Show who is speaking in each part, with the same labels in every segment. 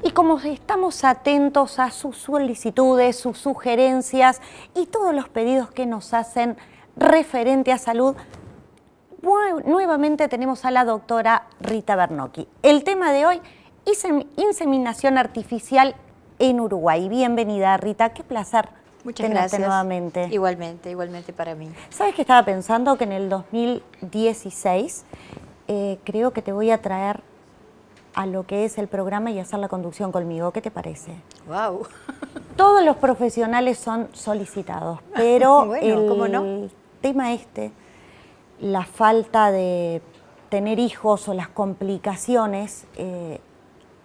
Speaker 1: Y como estamos atentos a sus solicitudes, sus sugerencias y todos los pedidos que nos hacen referente a salud, nuevamente tenemos a la doctora Rita Bernocchi. El tema de hoy, inseminación artificial en Uruguay. Bienvenida, Rita, qué placer
Speaker 2: Muchas
Speaker 1: tenerte
Speaker 2: gracias.
Speaker 1: nuevamente.
Speaker 2: Igualmente para mí.
Speaker 1: ¿Sabes que estaba pensando que en el 2016 creo que te voy a traer a lo que es el programa y hacer la conducción conmigo? ¿Qué te parece?
Speaker 2: Wow.
Speaker 1: Todos los profesionales son solicitados, pero
Speaker 2: Bueno, ¿cómo no?
Speaker 1: el tema la falta de tener hijos o las complicaciones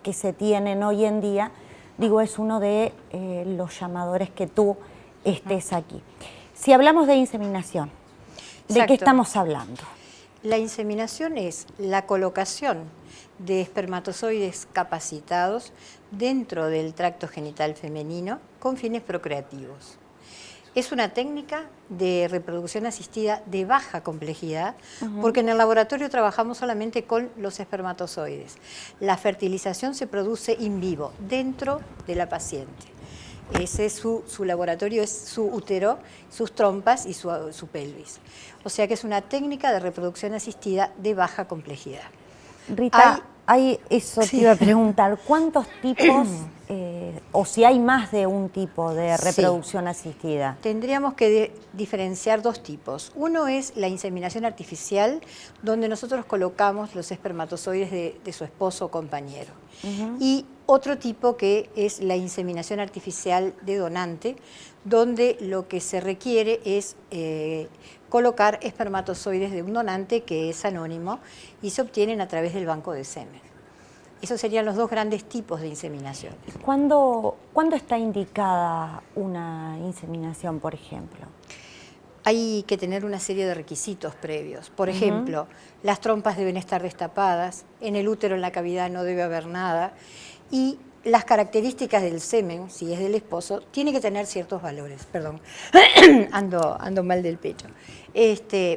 Speaker 1: que se tienen hoy en día, digo, es uno de los llamadores que tú estés aquí. Si hablamos de inseminación, ¿de
Speaker 2: Exacto.
Speaker 1: qué estamos hablando?
Speaker 2: La inseminación es la colocación de espermatozoides capacitados dentro del tracto genital femenino con fines procreativos. Es una técnica de reproducción asistida de baja complejidad, porque en el laboratorio trabajamos solamente con los espermatozoides. La fertilización se produce in vivo, dentro de la paciente. Ese es su laboratorio, es su útero, sus trompas y su pelvis. O sea que es una técnica de reproducción asistida de baja complejidad.
Speaker 1: Rita, eso te iba a preguntar, ¿cuántos tipos o si hay más de un tipo de reproducción asistida?
Speaker 2: Tendríamos que diferenciar dos tipos. Uno es la inseminación artificial, donde nosotros colocamos los espermatozoides de su esposo o compañero. Y otro tipo que es la inseminación artificial de donante, donde lo que se requiere es colocar espermatozoides de un donante que es anónimo y se obtienen a través del banco de semen. Esos serían los dos grandes tipos de inseminaciones.
Speaker 1: ¿Cuándo está indicada una inseminación, por ejemplo?
Speaker 2: Hay que tener una serie de requisitos previos. Por ejemplo, las trompas deben estar destapadas, en el útero, en la cavidad, no debe haber nada, y las características del semen, si es del esposo, tiene que tener ciertos valores. Perdón, ando mal del pecho.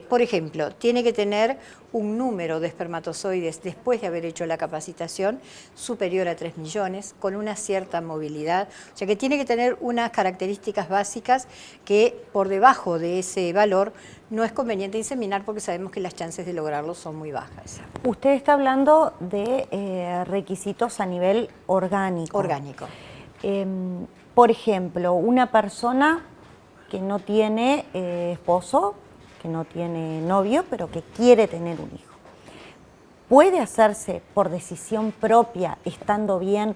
Speaker 2: Por ejemplo, tiene que tener un número de espermatozoides después de haber hecho la capacitación superior a 3 millones, con una cierta movilidad. O sea que tiene que tener unas características básicas que por debajo de ese valor no es conveniente inseminar porque sabemos que las chances de lograrlo son muy bajas.
Speaker 1: Usted está hablando de requisitos a nivel orgánico.
Speaker 2: Orgánico.
Speaker 1: Por ejemplo, una persona que no tiene esposo, que no tiene novio, pero que quiere tener un hijo, ¿puede hacerse por decisión propia, estando bien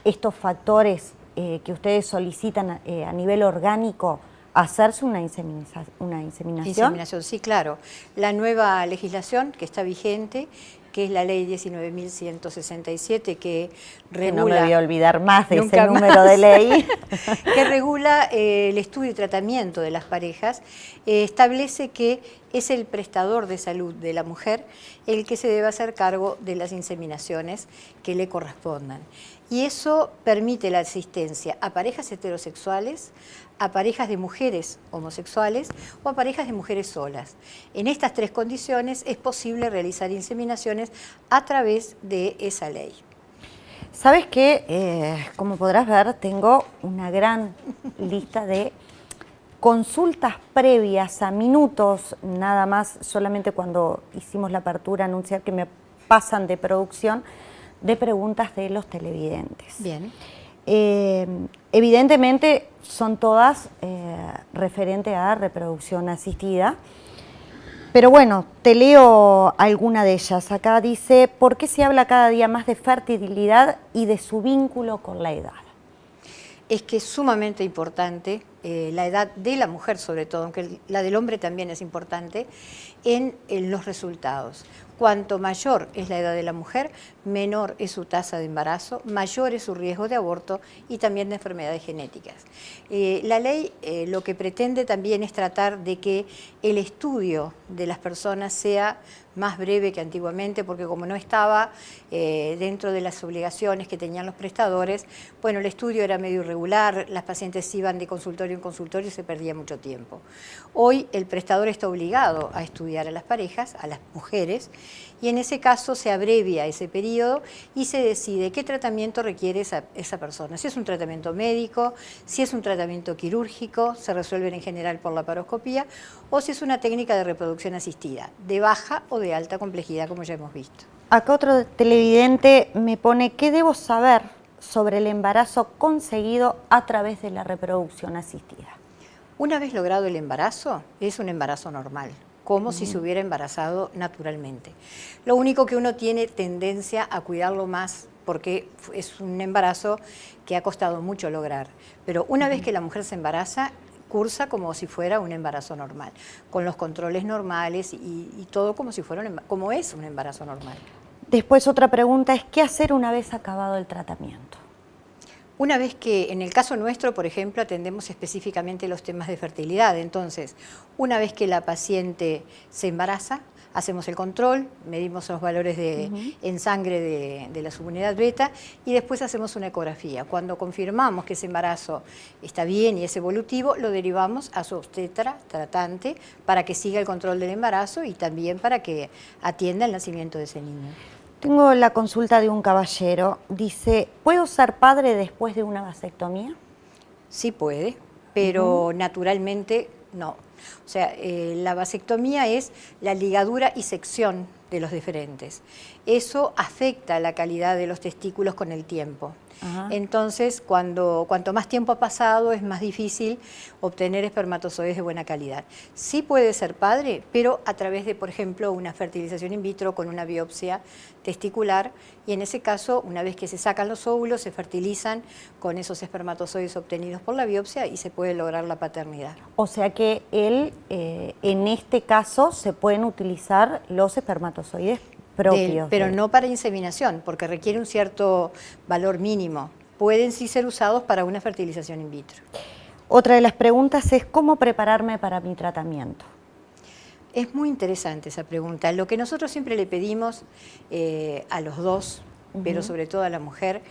Speaker 1: estos factores que ustedes solicitan a nivel orgánico, hacerse una inseminación?
Speaker 2: Inseminación, sí, claro. La nueva legislación que está vigente, que es la ley 19.167, que regula...
Speaker 1: Que no me voy a olvidar más de ese
Speaker 2: más,
Speaker 1: número de ley.
Speaker 2: Que regula el estudio y tratamiento de las parejas, establece que es el prestador de salud de la mujer el que se debe hacer cargo de las inseminaciones que le correspondan. Y eso permite la asistencia a parejas heterosexuales, a parejas de mujeres homosexuales o a parejas de mujeres solas. En estas tres condiciones es posible realizar inseminaciones a través de esa ley.
Speaker 1: ¿Sabes qué? Como podrás ver, tengo una gran lista de consultas previas a minutos, nada más, solamente cuando hicimos la apertura, anunciar que me pasan de producción, de preguntas de los televidentes.
Speaker 2: Bien.
Speaker 1: Evidentemente son todas referente a reproducción asistida, pero bueno, te leo alguna de ellas. Acá dice, ¿por qué se habla cada día más de fertilidad y de su vínculo con la edad?
Speaker 2: Es que es sumamente importante la edad de la mujer sobre todo, aunque la del hombre también es importante, en los resultados. Cuanto mayor es la edad de la mujer, menor es su tasa de embarazo, mayor es su riesgo de aborto y también de enfermedades genéticas. La ley lo que pretende también es tratar de que el estudio de las personas sea más breve que antiguamente, porque como no estaba dentro de las obligaciones que tenían los prestadores, bueno, el estudio era medio irregular, las pacientes iban de consultorio en consultorio y se perdía mucho tiempo. Hoy el prestador está obligado a estudiar a las parejas, a las mujeres, y en ese caso se abrevia ese periodo y se decide qué tratamiento requiere esa persona. Si es un tratamiento médico, si es un tratamiento quirúrgico, se resuelven en general por laparoscopía, o si es una técnica de reproducción asistida, de baja o de alta complejidad, como ya hemos visto.
Speaker 1: Acá otro televidente me pone, ¿qué debo saber sobre el embarazo conseguido a través de la reproducción asistida?
Speaker 2: Una vez logrado el embarazo, es un embarazo normal, como si se hubiera embarazado naturalmente. Lo único que uno tiene tendencia a cuidarlo más porque es un embarazo que ha costado mucho lograr. Pero una vez que la mujer se embaraza, cursa como si fuera un embarazo normal, con los controles normales y todo como si fuera como es un embarazo normal.
Speaker 1: Después otra pregunta es, ¿qué hacer una vez acabado el tratamiento?
Speaker 2: Una vez que, en el caso nuestro, por ejemplo, atendemos específicamente los temas de fertilidad. Entonces, una vez que la paciente se embaraza, hacemos el control, medimos los valores en sangre de la subunidad beta y después hacemos una ecografía. Cuando confirmamos que ese embarazo está bien y es evolutivo, lo derivamos a su obstetra tratante para que siga el control del embarazo y también para que atienda el nacimiento de ese niño.
Speaker 1: Tengo la consulta de un caballero. Dice, ¿puedo ser padre después de una vasectomía?
Speaker 2: Sí puede, pero naturalmente no. O sea, la vasectomía es la ligadura y sección de los deferentes. Eso afecta la calidad de los testículos con el tiempo. Entonces, cuanto más tiempo ha pasado, es más difícil obtener espermatozoides de buena calidad. Sí puede ser padre, pero a través de, por ejemplo, una fertilización in vitro con una biopsia testicular, y en ese caso, una vez que se sacan los óvulos, se fertilizan con esos espermatozoides obtenidos por la biopsia y se puede lograr la paternidad.
Speaker 1: O sea que en este caso se pueden utilizar los espermatozoides propios.
Speaker 2: Pero no para inseminación, porque requiere un cierto valor mínimo. Pueden sí ser usados para una fertilización in vitro.
Speaker 1: Otra de las preguntas es, ¿cómo prepararme para mi tratamiento?
Speaker 2: Es muy interesante esa pregunta. Lo que nosotros siempre le pedimos a los dos, pero sobre todo a la mujer,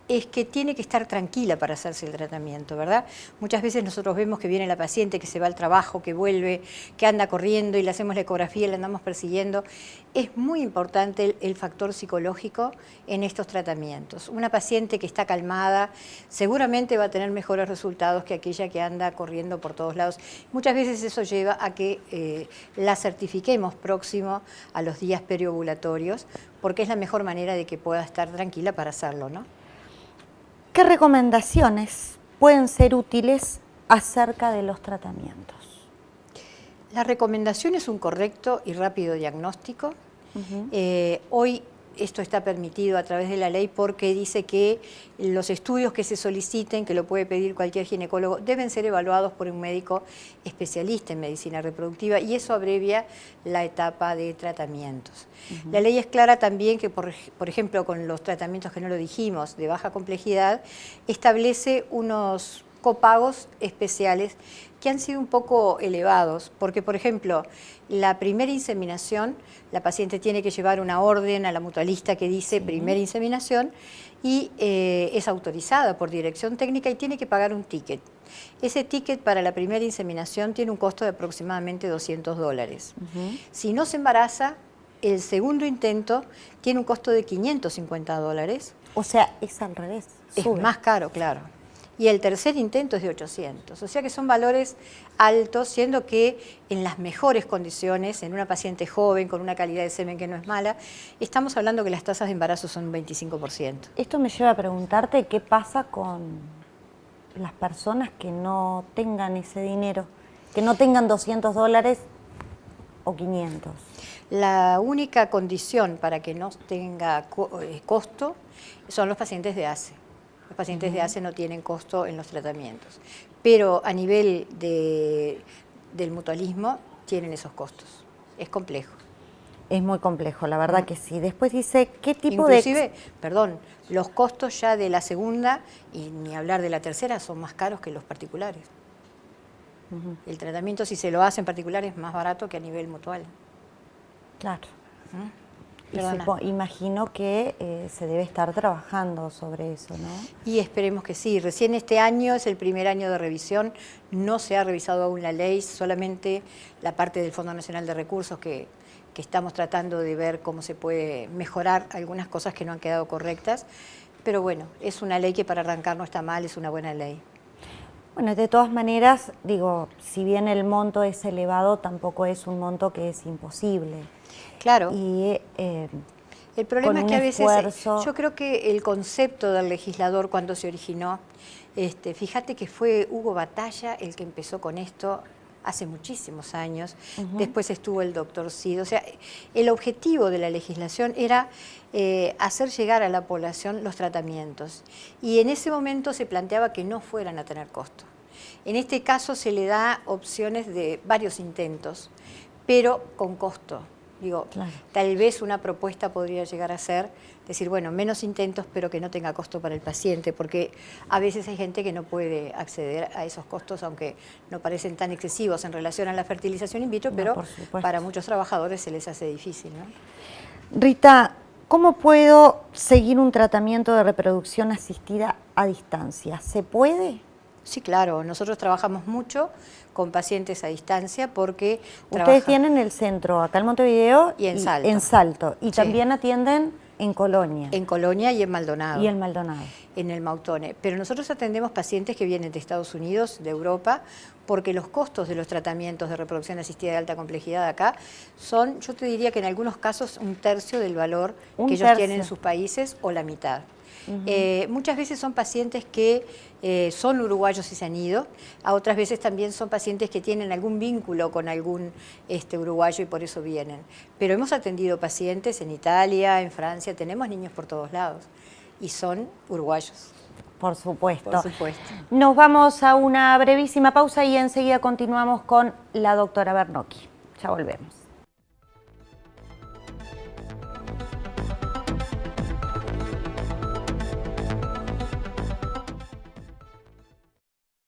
Speaker 2: es que tiene que estar tranquila para hacerse el tratamiento, ¿verdad? Muchas veces nosotros vemos que viene la paciente, que se va al trabajo, que vuelve, que anda corriendo y le hacemos la ecografía y la andamos persiguiendo. Es muy importante el factor psicológico en estos tratamientos. Una paciente que está calmada seguramente va a tener mejores resultados que aquella que anda corriendo por todos lados. Muchas veces eso lleva a que la certifiquemos próximo a los días periovulatorios, porque es la mejor manera de que pueda estar tranquila para hacerlo, ¿no?
Speaker 1: ¿Qué recomendaciones pueden ser útiles acerca de los tratamientos?
Speaker 2: La recomendación es un correcto y rápido diagnóstico. Hoy esto está permitido a través de la ley porque dice que los estudios que se soliciten, que lo puede pedir cualquier ginecólogo, deben ser evaluados por un médico especialista en medicina reproductiva y eso abrevia la etapa de tratamientos. La ley es clara también que, por ejemplo, con los tratamientos que no lo dijimos, de baja complejidad, establece unos copagos especiales que han sido un poco elevados, porque, por ejemplo, la primera inseminación, la paciente tiene que llevar una orden a la mutualista que dice primera inseminación y es autorizada por dirección técnica y tiene que pagar un ticket. Ese ticket para la primera inseminación tiene un costo de aproximadamente $200. Si no se embaraza, el segundo intento tiene un costo de $550.
Speaker 1: O sea, es al revés.
Speaker 2: Es
Speaker 1: sube.
Speaker 2: más caro, claro. Y el tercer intento es de 800. O sea que son valores altos, siendo que en las mejores condiciones, en una paciente joven, con una calidad de semen que no es mala, estamos hablando que las tasas de embarazo son un 25%.
Speaker 1: Esto me lleva a preguntarte qué pasa con las personas que no tengan ese dinero, que no tengan $200 o 500.
Speaker 2: La única condición para que no tenga costo son los pacientes de ACE. Los pacientes de ACE no tienen costo en los tratamientos, pero a nivel del mutualismo tienen esos costos. Es complejo.
Speaker 1: Es muy complejo, la verdad que sí. Después dice, ¿qué tipo
Speaker 2: Inclusive, perdón, los costos ya de la segunda, y ni hablar de la tercera, son más caros que los particulares. El tratamiento, si se lo hace en particular, es más barato que a nivel mutual.
Speaker 1: Claro. Imagino que se debe estar trabajando sobre eso, ¿no?
Speaker 2: Y esperemos que sí. Recién este año es el primer año de revisión, no se ha revisado aún la ley, solamente la parte del Fondo Nacional de Recursos que estamos tratando de ver cómo se puede mejorar algunas cosas que no han quedado correctas. Pero bueno, es una ley que para arrancar no está mal, es una buena ley.
Speaker 1: Bueno, de todas maneras, digo, si bien el monto es elevado, tampoco es un monto que es imposible.
Speaker 2: Claro.
Speaker 1: Y
Speaker 2: el problema es que a veces,
Speaker 1: esfuerzo...
Speaker 2: yo creo que el concepto del legislador cuando se originó, fíjate que fue Hugo Batalla el que empezó con esto hace muchísimos años, después estuvo el doctor Cid, o sea, el objetivo de la legislación era hacer llegar a la población los tratamientos, y en ese momento se planteaba que no fueran a tener costo. En este caso se le da opciones de varios intentos, pero con costo. Digo, claro, tal vez una propuesta podría llegar a ser decir, bueno, menos intentos, pero que no tenga costo para el paciente, porque a veces hay gente que no puede acceder a esos costos, aunque no parecen tan excesivos en relación a la fertilización in vitro, pero para muchos trabajadores se les hace difícil, ¿no?
Speaker 1: Rita, ¿cómo puedo seguir un tratamiento de reproducción asistida a distancia? ¿Se puede?
Speaker 2: Sí, claro. Nosotros trabajamos mucho con pacientes a distancia porque...
Speaker 1: Ustedes tienen el centro acá en Montevideo
Speaker 2: y en Salto.
Speaker 1: En Salto. Y
Speaker 2: sí,
Speaker 1: también atienden en Colonia.
Speaker 2: En Colonia y en Maldonado.
Speaker 1: Y en Maldonado.
Speaker 2: En el Mautone. Pero nosotros atendemos pacientes que vienen de Estados Unidos, de Europa, porque los costos de los tratamientos de reproducción asistida de alta complejidad acá son, yo te diría que en algunos casos, 1/3 del valor que ellos tienen en sus países o la mitad. Muchas veces son pacientes que son uruguayos y se han ido, a otras veces también son pacientes que tienen algún vínculo con algún uruguayo y por eso vienen. Pero hemos atendido pacientes en Italia, en Francia, tenemos niños por todos lados y son uruguayos.
Speaker 1: Por supuesto.
Speaker 2: Por supuesto.
Speaker 1: Nos vamos a una brevísima pausa y enseguida continuamos con la doctora Bernocchi. Ya volvemos.